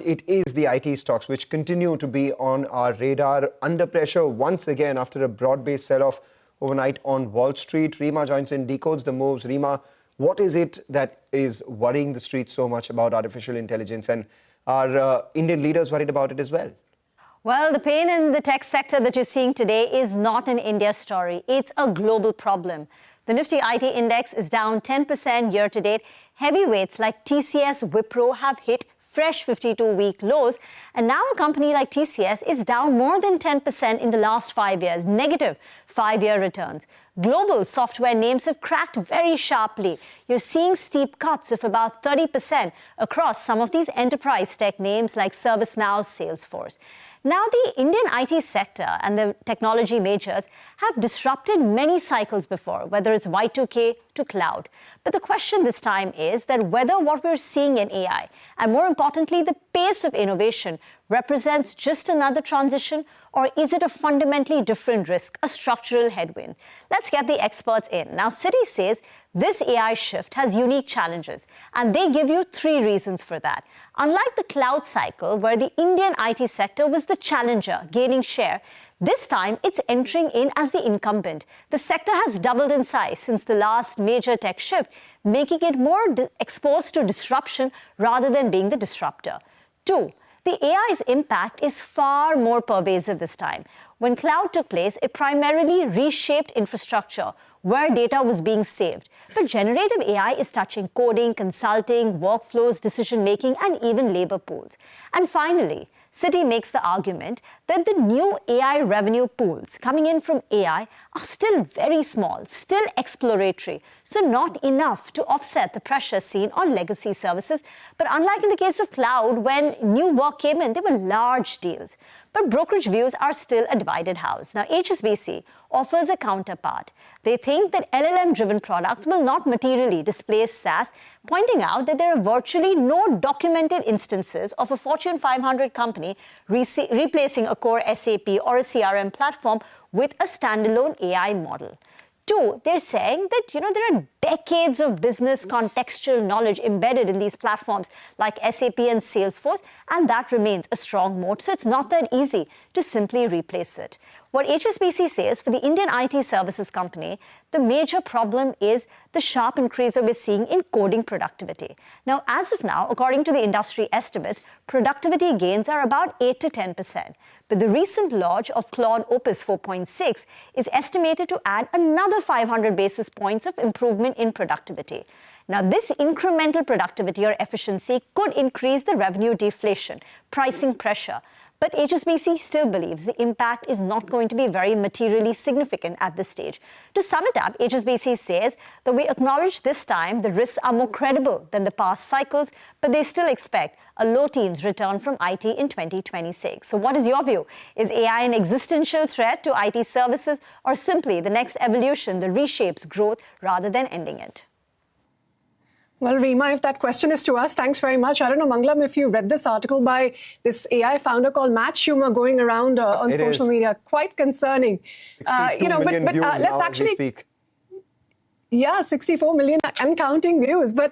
it is the IT stocks which continue to be on our radar, under pressure once again after a broad-based sell-off overnight on Wall Street. Reema joins in, decodes the moves. Reema, what is it that is worrying the street so much about artificial intelligence, and are Indian leaders worried about it as well? Well, the pain in the tech sector that you're seeing today is not an India story. It's a global problem. The Nifty IT index is down 10% year-to-date. Heavyweights like TCS, Wipro have hit fresh 52-week lows. And now a company like TCS is down more than 10% in the last 5 years, negative 5-year returns. Global software names have cracked very sharply. You're seeing steep cuts of about 30% across some of these enterprise tech names like ServiceNow, Salesforce. Now, the Indian IT sector and the technology majors have disrupted many cycles before, whether it's Y2K to cloud. But the question this time is that whether what we're seeing in AI, and more importantly, the pace of innovation, represents just another transition, or is it a fundamentally different risk, a structural headwind? Let's get the experts in. Now, Citi says this AI shift has unique challenges, and they give you 3 reasons for that. Unlike the cloud cycle, where the Indian IT sector was the challenger, gaining share, this time it's entering in as the incumbent. The sector has doubled in size since the last major tech shift, making it more exposed to disruption rather than being the disruptor. 2, the AI's impact is far more pervasive this time. When cloud took place, it primarily reshaped infrastructure where data was being saved. But generative AI is touching coding, consulting, workflows, decision-making, and even labor pools. And finally, Citi makes the argument that the new AI revenue pools coming in from AI are still very small, still exploratory, so not enough to offset the pressure seen on legacy services. But unlike in the case of cloud, when new work came in, they were large deals. But brokerage views are still a divided house. Now, HSBC offers a counterpart. They think that LLM-driven products will not materially displace SaaS, pointing out that there are virtually no documented instances of a Fortune 500 company replacing a core SAP or a CRM platform with a standalone AI model. 2, they're saying that, there are decades of business contextual knowledge embedded in these platforms like SAP and Salesforce, and that remains a strong moat, so it's not that easy to simply replace it. What HSBC says for the Indian IT services company, the major problem is the sharp increase that we're seeing in coding productivity. Now, as of now, according to the industry estimates, productivity gains are about 8 to 10%. But the recent launch of Claude Opus 4.6 is estimated to add another 500 basis points of improvement in productivity. Now, this incremental productivity or efficiency could increase the revenue deflation, pricing pressure. But HSBC still believes the impact is not going to be very materially significant at this stage. To sum it up, HSBC says that we acknowledge this time the risks are more credible than the past cycles, but they still expect a low teens return from IT in 2026. So what is your view? Is AI an existential threat to IT services, or simply the next evolution that reshapes growth rather than ending it? Well, Reema, if that question is to us, thanks very much. I don't know, Mangalam, if you read this article by this AI founder called Matt Schumer going around on social media. Quite concerning. 62 million views let's now actually as we speak. Yeah, 64 million and counting views. But